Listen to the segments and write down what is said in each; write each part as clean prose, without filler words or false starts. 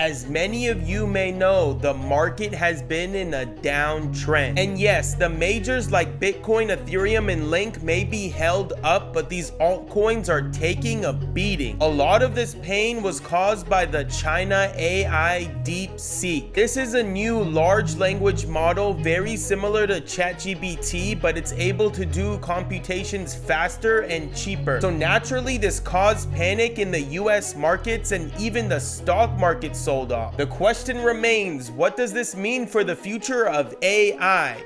As many of you may know, the market has been in a downtrend. And yes, the majors like Bitcoin, Ethereum, and Link may be held up, but these altcoins are taking a beating. A lot of this pain was caused by the China AI DeepSeek. This is a new large language model very similar to ChatGPT, but it's able to do computations faster and cheaper. So naturally, this caused panic in the US markets, and even the stock market sold off. The question remains, what does this mean for the future of AI?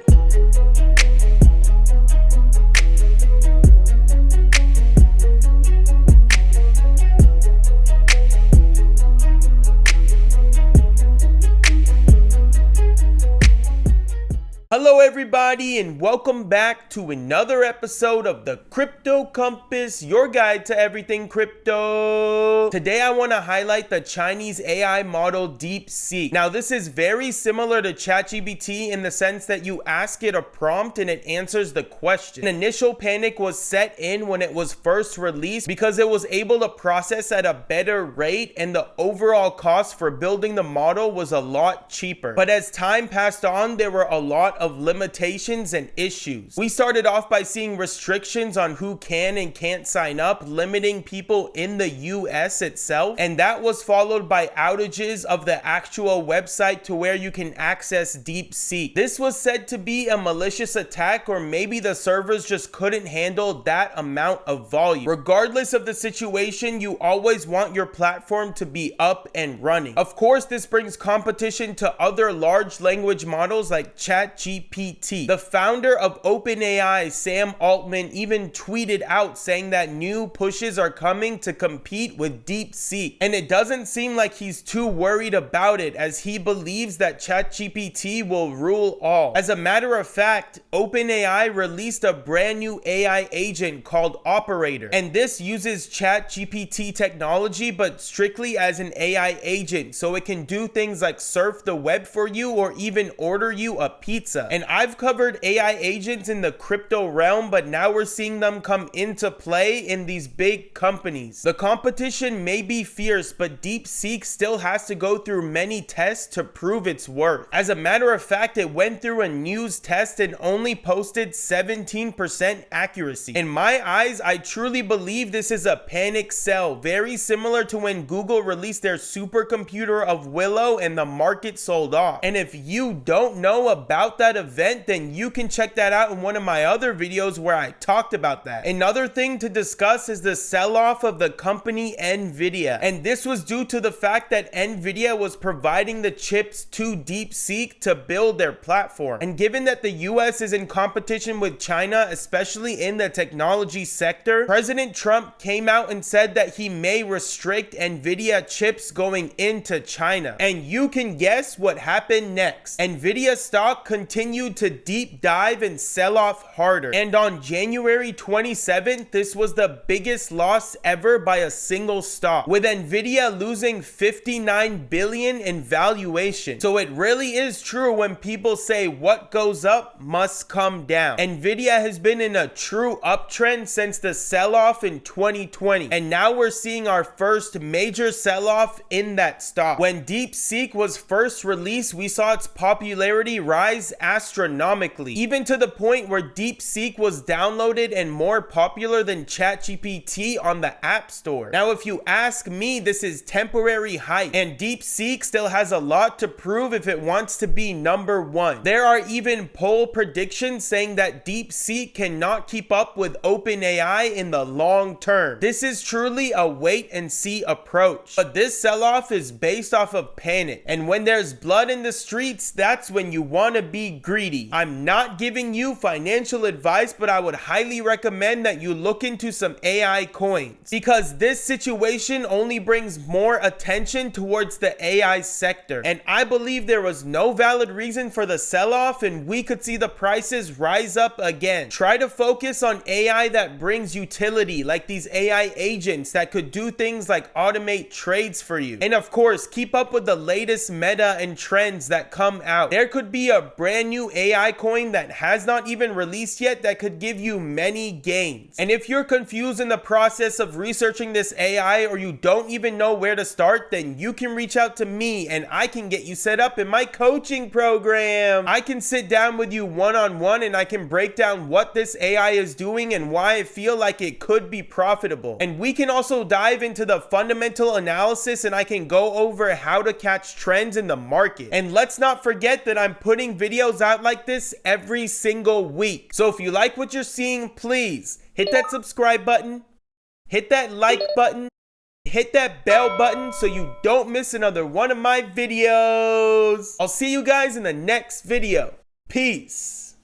Hello everybody, and welcome back to another episode of the Crypto Compass, your guide to everything crypto. Today I want to highlight the Chinese AI model DeepSeek. Now this is very similar to ChatGPT in the sense that you ask it a prompt and it answers the question. Initial panic was set in when it was first released because it was able to process at a better rate and the overall cost for building the model was a lot cheaper. But as time passed on, there were a lot of limitations and issues. We started off by seeing restrictions on who can and can't sign up, limiting people in the US itself, and that was followed by outages of the actual website to where you can access DeepSeek. This was said to be a malicious attack, or maybe the servers just couldn't handle that amount of volume. Regardless of the situation, you always want your platform to be up and running. Of course, this brings competition to other large language models like ChatGPT. The founder of OpenAI, Sam Altman, even tweeted out saying that new pushes are coming to compete with DeepSeek. And it doesn't seem like he's too worried about it, as he believes that ChatGPT will rule all. As a matter of fact, OpenAI released a brand new AI agent called Operator. And this uses ChatGPT technology, but strictly as an AI agent. So it can do things like surf the web for you or even order you a pizza. And I've covered AI agents in the crypto realm, but now we're seeing them come into play in these big companies. The competition may be fierce, but DeepSeek still has to go through many tests to prove its worth. As a matter of fact, it went through a news test and only posted 17% accuracy. In my eyes, I truly believe this is a panic sell, very similar to when Google released their supercomputer of Willow and the market sold off. And if you don't know about that event, then you can check that out in one of my other videos where I talked about that. Another thing to discuss is the sell-off of the company Nvidia, and this was due to the fact that Nvidia was providing the chips to DeepSeek to build their platform. And given that the US is in competition with China, especially in the technology sector, President Trump came out and said that he may restrict Nvidia chips going into China. And you can guess what happened next. Nvidia stock continued to deep dive and sell off harder. And on January 27th, this was the biggest loss ever by a single stock, with Nvidia losing 59 billion in valuation. So it really is true when people say what goes up must come down. Nvidia has been in a true uptrend since the sell-off in 2020. And now we're seeing our first major sell-off in that stock. When DeepSeek was first released, we saw its popularity rise astronomically, even to the point where DeepSeek was downloaded and more popular than ChatGPT on the App Store. Now, if you ask me, this is temporary hype, and DeepSeek still has a lot to prove if it wants to be number one. There are even poll predictions saying that DeepSeek cannot keep up with OpenAI in the long term. This is truly a wait and see approach. But this sell-off is based off of panic, and when there's blood in the streets, that's when you want to be greedy. I'm not giving you financial advice, but I would highly recommend that you look into some AI coins, because this situation only brings more attention towards the AI sector. And I believe there was no valid reason for the sell-off, and we could see the prices rise up again. Try to focus on AI that brings utility, like these AI agents that could do things like automate trades for you. And of course, keep up with the latest meta and trends that come out. There could be a brand new AI coin that has not even released yet that could give you many gains. And if you're confused in the process of researching this AI, or you don't even know where to start, then you can reach out to me and I can get you set up in my coaching program. I can sit down with you one-on-one and I can break down what this AI is doing and why I feel like it could be profitable. And we can also dive into the fundamental analysis and I can go over how to catch trends in the market. And let's not forget that I'm putting videos out like this every single week. So if you like what you're seeing, please hit that subscribe button, hit that like button, hit that bell button so you don't miss another one of my videos. I'll see you guys in the next video. Peace.